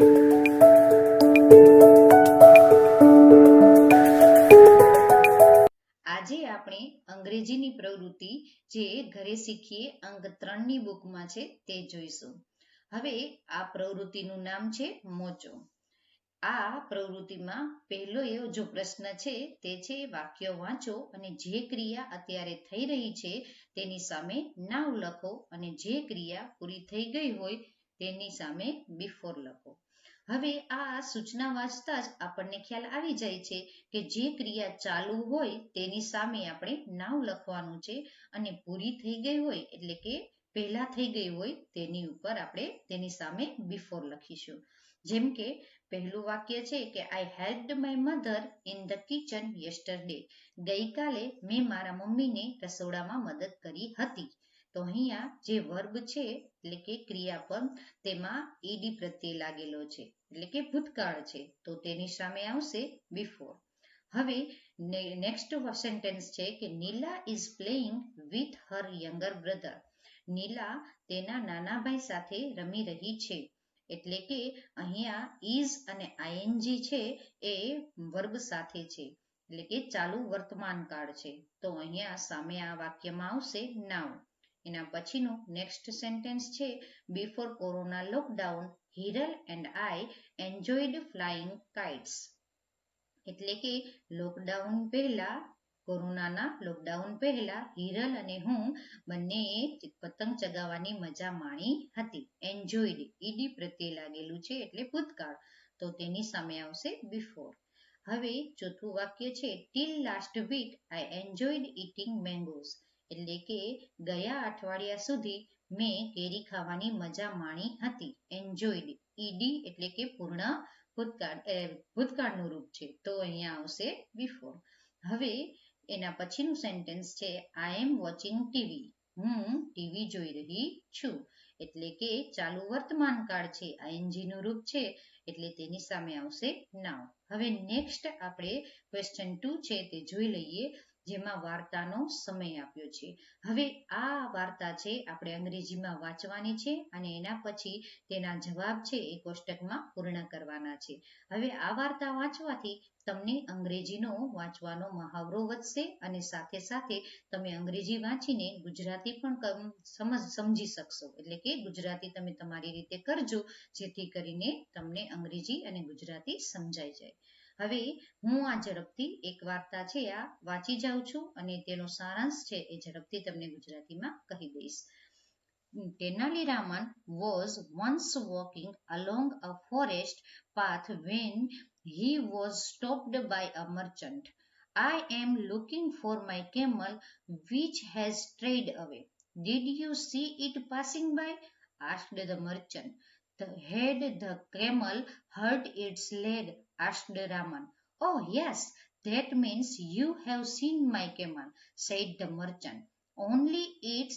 આજે આપણે અંગ્રેજીની પ્રવૃત્તિ જે ઘરે શીખીએ અંક 3ની બુકમાં છે તે જોઈશું. હવે આ પ્રવૃત્તિનું નામ છે મોચો. આ પ્રવૃત્તિમાં પહેલો એવો જો પ્રશ્ન છે તે છે વાક્ય વાંચો અને જે ક્રિયા અત્યારે થઈ રહી છે તેની સામે નાવ લખો અને જે ક્રિયા પૂરી થઈ ગઈ હોય તેની સામે બિફોર લખો. હવે આ સૂચના વાંચતા જ આપણને ખ્યાલ આવી જાય છે કે જે ક્રિયા ચાલુ હોય તેની સામે આપણે નાવ લખવાનું છે અને પૂરી થઈ ગઈ હોય એટલે કે પહેલા થઈ ગઈ હોય તેની ઉપર આપણે તેની સામે બિફોર લખીશું. જેમ કે પહેલું વાક્ય છે કે I helped my mother in the kitchen yesterday. ગઈકાલે મેં મારા મમ્મીને રસોડામાં મદદ કરી હતી. તો અહીંયા જે વર્બ છે એટલે કે ક્રિયાપદ તેમાં ઈડી પ્રત્યય લાગેલો છે એટલે કે ભૂતકાળ છે તો તેની સામે આવશે બિફોર. હવે નેક્સ્ટ સેન્ટેન્સ છે કે Neela is playing with her younger brother. Neela તેના નાના ભાઈ સાથે રમી રહી છે. એટલે કે અહીંયા ઇઝ અને આઈએનજી છે એ વર્બ સાથે છે એટલે કે ચાલુ વર્તમાન કાળ છે તો અહીંયા સામે આ વાક્યમાં આવશે નાવ. એના પછીનું નેક્સ્ટ સેન્ટેન્સ છે before corona lockdown Hiral and I enjoyed flying kites. એટલે કે લોકડાઉન પહેલા કોરોનાના લોકડાઉન પહેલા હિરલ અને હું બંનેએ પતંગ ચગાવવાની મજા માણી હતી. એન્જોયડ ઈડી પ્રત્યે લાગેલું છે એટલે ભૂતકાળ તો તેની સામે આવશે બિફોર. હવે ચોથું વાક્ય છે till last week I enjoyed eating mangoes. એટલે કે ગયા અઠવાડિયા સુધી મેં કેરી ખાવાની મજા માણી હતી. એન્જોયડ ઈડી એટલે કે પૂર્ણ ભૂતકાળનું રૂપ છે તો અહીંયા આવશે બિફોર. હવે એના પછીનું સેન્ટેન્સ છે આઈ એમ વોચિંગ ટીવી. હું ટીવી જોઈ રહી છું. એટલે કે ચાલુ વર્તમાન કાળ છે આઈએનજી નું રૂપ છે એટલે તેની સામે આવશે નાવ. હવે નેક્સ્ટ આપણે ક્વેશ્ચન 2 છે તે જોઈ લઈએ જેમાં વાર્તાનો સમય આપ્યો છે. હવે આ વાર્તા છે આપણે અંગ્રેજીમાં વાંચવાની છે અને એના પછી તેના જવાબ છે એ કોષ્ટકમાં પૂર્ણ કરવાના છે. હવે આ વાર્તા વાંચવાથી તમને અંગ્રેજીનો વાંચવાનો મહાવરો વધશે અને સાથે સાથે તમે અંગ્રેજી વાંચીને ગુજરાતી પણ સમજી શકશો. એટલે કે ગુજરાતી તમે તમારી રીતે કરજો જેથી કરીને તમને અંગ્રેજી અને ગુજરાતી સમજાઈ જાય. હવે હું આ ઝડપથી એક વાર્તા છે આ વાંચી જાઉં છું અને તેનો સારાંશ છે એ ઝડપથી તમને ગુજરાતીમાં કહી દઈશ. Tenali Raman was once walking along a forest path when he was stopped by a merchant. I am looking for my camel which has strayed away. Did you see it passing by? Asked the merchant. Had the camel hurt its leg? Asked Raman. Oh yes, that means you have seen my camel, said the merchant. Only its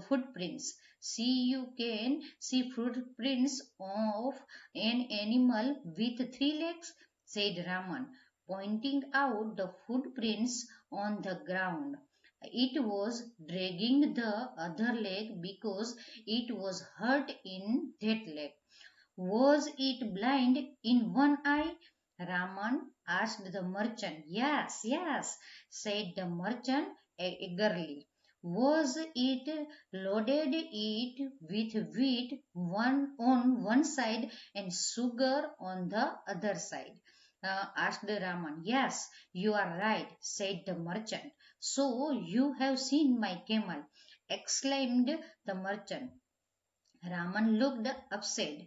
footprints. See, you can see footprints of an animal with 3 legs, said Raman, pointing out the footprints on the ground. It was dragging the other leg because it was hurt in that leg. Was it blind in one eye? Raman asked the merchant. Yes, yes, said the merchant eagerly. Was it loaded it with wheat on one side and sugar on the other side? Asked Raman. Yes, you are right, said the merchant. So you have seen my camel, exclaimed the merchant. Raman looked upset.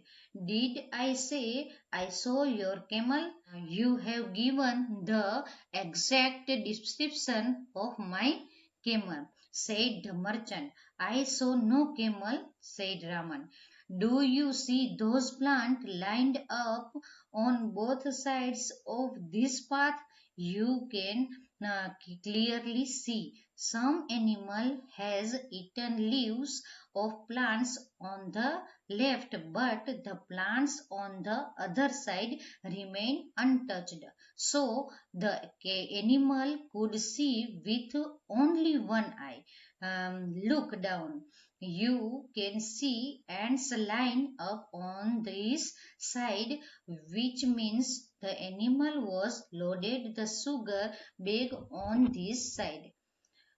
Did I say I saw your camel? You have given the exact description of my camel, said the merchant. I saw no camel, said Raman. Do you see those plants lined up on both sides of this path? You can clearly see some animal has eaten leaves of plants on the left, but the plants on the other side remain untouched. So the animal could see with only one eye. Look down. You can see ants line up on this side, which means the animal was loaded the sugar bag on this side.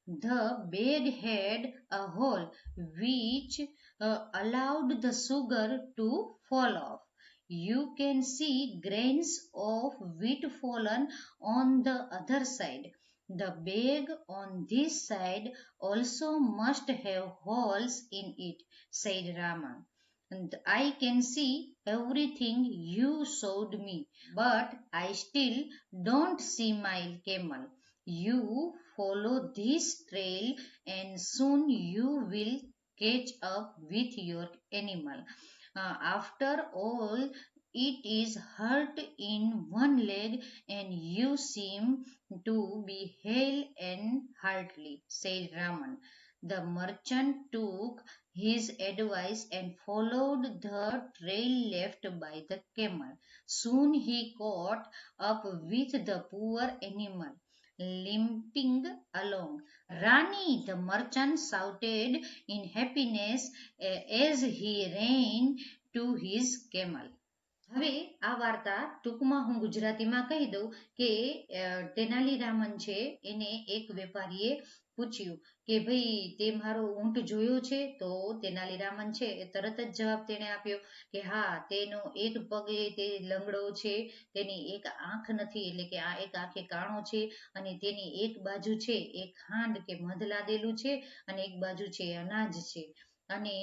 The bag had a hole which allowed the sugar to fall off. You can see grains of wheat fallen on the other side. The bag on this side also must have holes in it, said Rama. And I can see everything you showed me, but I still don't see my camel. You follow this trail and soon you will catch up with your animal. After all, it is hurt in one leg and you seem to be hale and hearty, said Raman. The merchant took his advice and followed the trail left by the camel. Soon he caught up with the poor animal limping along. Rani, the merchant shouted in happiness as he ran to his camel. હવે આ વાર્તા ટૂંકમાં હું ગુજરાતીમાં કહી દઉં કે તેનાલી રામન છે એને એક વેપારીએ પૂછ્યું કે ભાઈ તે મારો ઊંટ જોયો છે તો તેનાલી રામન છે એ તરત જ જવાબ તેને આપ્યો કે હા તેનો એક પગે તે લંગડો છે તેની એક આંખ નથી એટલે કે આ એક આંખે કાણો છે અને તેની એક બાજુ છે એ ખાંડ કે મધ લાદેલું છે અને એક બાજુ છે અનાજ છે અને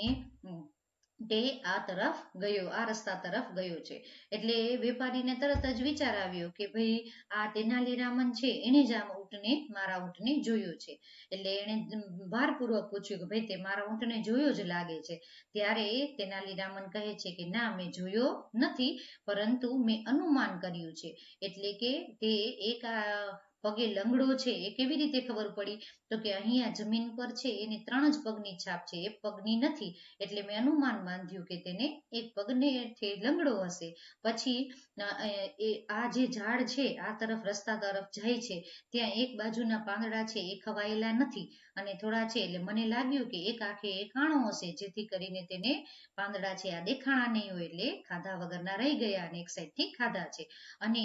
તે આ તરફ ગયો આ રસ્તા તરફ ગયો છે એટલે વેપારીને તરત જ વિચાર આવ્યો કે ભાઈ આ તેનાલી રામન છે એને જ આ ઊંટને મારા ઊંટને જોયો છે એટલે એને ભારપૂર્વક પૂછ્યું કે ભાઈ તે મારા ઊંટને જોયો જ લાગે છે ત્યારે તેનાલી રામન કહે છે કે ના મેં જોયો નથી પરંતુ મેં અનુમાન કર્યું છે એટલે કે તે એક પગે લંગડો છે એ કેવી રીતે ખબર પડી તો કે અહીંયા જમીન પર છે એની 3 જ પગની છાપ છે એક પગની નથી એટલે મેં અનુમાન બાંધ્યું કે તેને એક પગને લંગડો હશે પછી આ જે ઝાડ છે આ તરફ રસ્તા તરફ જાય છે ત્યાં એક બાજુના પાંદડા છે એ ખવાયેલા નથી અને થોડા છે એટલે મને લાગ્યું કે એક આંખે એ કાણો હશે જેથી કરીને તેને પાંદડા છે આ દેખાણા નહીં હોય એટલે ખાધા વગરના રહી ગયા અને એક સાઈડથી ખાધા છે અને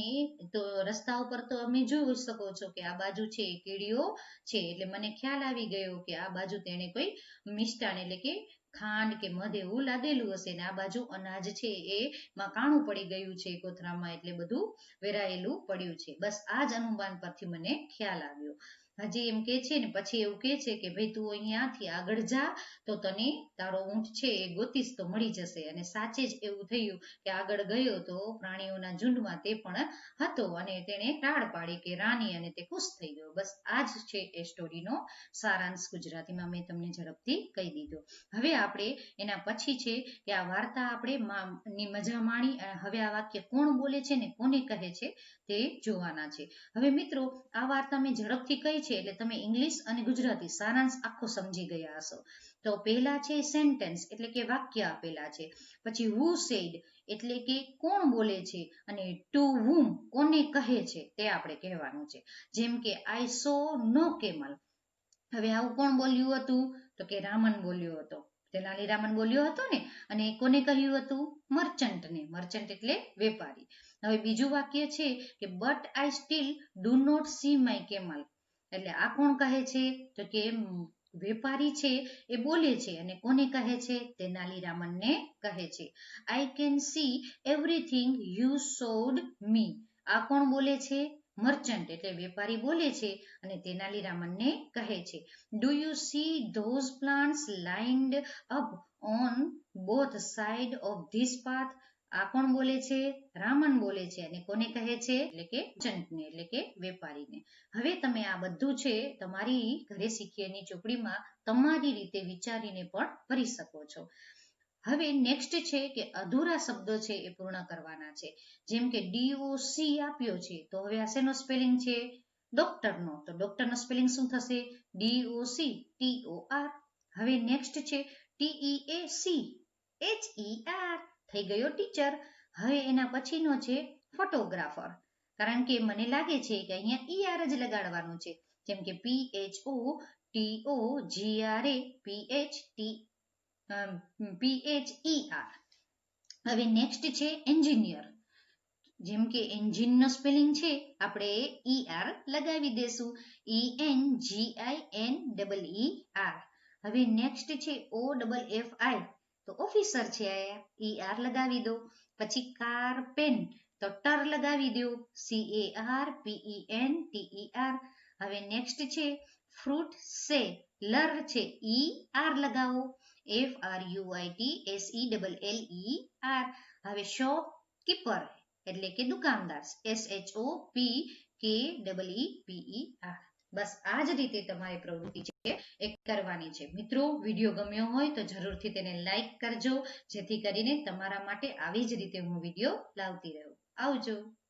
તો રસ્તા ઉપર તો અમે જોઈ શકો છો કે આ બાજુ છે એ કીડીઓ છે એટલે મને ખ્યાલ આવી ગયો કે આ બાજુ તેને કોઈ મિષ્ટાન એટલે કે ખાંડ કે મધ એવું લાદેલું હશે ને આ બાજુ અનાજ છે એ માં કાણું પડી ગયું છે કોથરામાં એટલે બધું વેરાયેલું પડ્યું છે બસ આ જ અનુમાન પરથી મને ખ્યાલ આવ્યો હજી એમ કે છે ને પછી એવું કે છે કે ભાઈ તું અહીંયાથી આગળ જા તો તને તારો ઊંટ છે એ ગોતીશ તો મળી જશે અને સાચે જ એવું થયું કે આગળ ગયો તો પ્રાણીઓના ઝુંડમાં તે પણ હતો અને તેણે ટાળ પાડી કે રાની અને તે ખુશ થઈ ગયો બસ આ જ છે એ સ્ટોરીનો સારાંશ ગુજરાતીમાં મેં તમને ઝડપથી કહી દીધો હવે આપણે એના પછી છે કે આ વાર્તા આપણે ની મજા માણી હવે આ વાક્ય કોણ બોલે છે ને કોને કહે છે તે જોવાના છે હવે મિત્રો આ વાર્તા મેં ઝડપથી કહી છે એટલે તમે ઇંગ્લિશ અને ગુજરાતી સારાંશ આખો સમજી ગયા હશો તો પહેલા છે સેન્ટેન્સ એટલે કે વાક્ય આપેલા છે પછી હુ સેડ એટલે કે કોણ બોલે છે અને ટુ whom કોને કહે છે તે આપણે કહેવાનું છે જેમ કે આઈ સો નો કેમલ હવે આવું કોણ બોલ્યું હતું તો કે રામન બોલ્યો હતો તેનાલી રામન બોલ્યો હતો ને અને કોને કહ્યું હતું મર્ચન્ટને મર્ચન્ટ એટલે વેપારી હવે બીજું વાક્ય છે કે but I still do not see my camel એટલે આ કોણ કહે છે તો કે વેપારી છે એ બોલે છે અને કોને કહે છે તેનાલી રામનને કહે છે I can see everything you showed me આ કોણ બોલે છે મર્ચન્ટ એટલે વેપારી બોલે છે અને તેનાલી રામનને કહે છે do you C those plants lined up on both side of this path આ કોણ બોલે છે રામન બોલે છે અને કોને કહે છે એટલે કે મર્ચન્ટને એટલે કે વેપારીને હવે તમે આ બધું છે તમારી ઘરે શીખીએની ચોપડીમાં તમારી રીતે વિચારીને પણ ભરી શકો છો હવે નેક્સ્ટ છે કે અધૂરા શબ્દો છે એ પૂર્ણ કરવાના છે જેમ કે DOC આપ્યો છે તો હવે આ શેનો સ્પેલિંગ છે ડોક્ટરનો તો ડોક્ટરનો સ્પેલિંગ શું થશે DOC TOR હવે નેક્સ્ટ છે TEAC HER થઈ ગયો ટીચર હવે એના પછીનો છે ફોટોગ્રાફર કારણ કે મને લાગે છે કે અહીંયા ER જ લગાડવાનું છે જેમ કે PHOTOGRA PHT PHER. હવે નેક્સ્ટ છે એન્જિનિયર. જેમ કે એન્જિન નો સ્પેલિંગ છે આપણે ER લગાવી દેશું, ENGINEER. હવે નેક્સ્ટ છે OFFI, તો ઓફિસર છે આયા, ER લગાવી દો. પછી કારપેન, તો ટર લગાવી દો, CARPENTER. હવે નેક્સ્ટ છે ફ્રૂટ સેલર છે, ER લગાવો, FRUITSELLER. હવે શોપકીપર એટલે કે દુકાનદાર, SHOPKEEPER. બસ આ જ રીતે તમારે પ્રવૃત્તિ છે એ કરવાની છે. મિત્રો, વિડીયો ગમ્યો હોય તો જરૂરથી તેને લાઈક કરજો, જેથી કરીને તમારા માટે આવી જ રીતે હું વિડીયો લાવતી રહું. આવજો.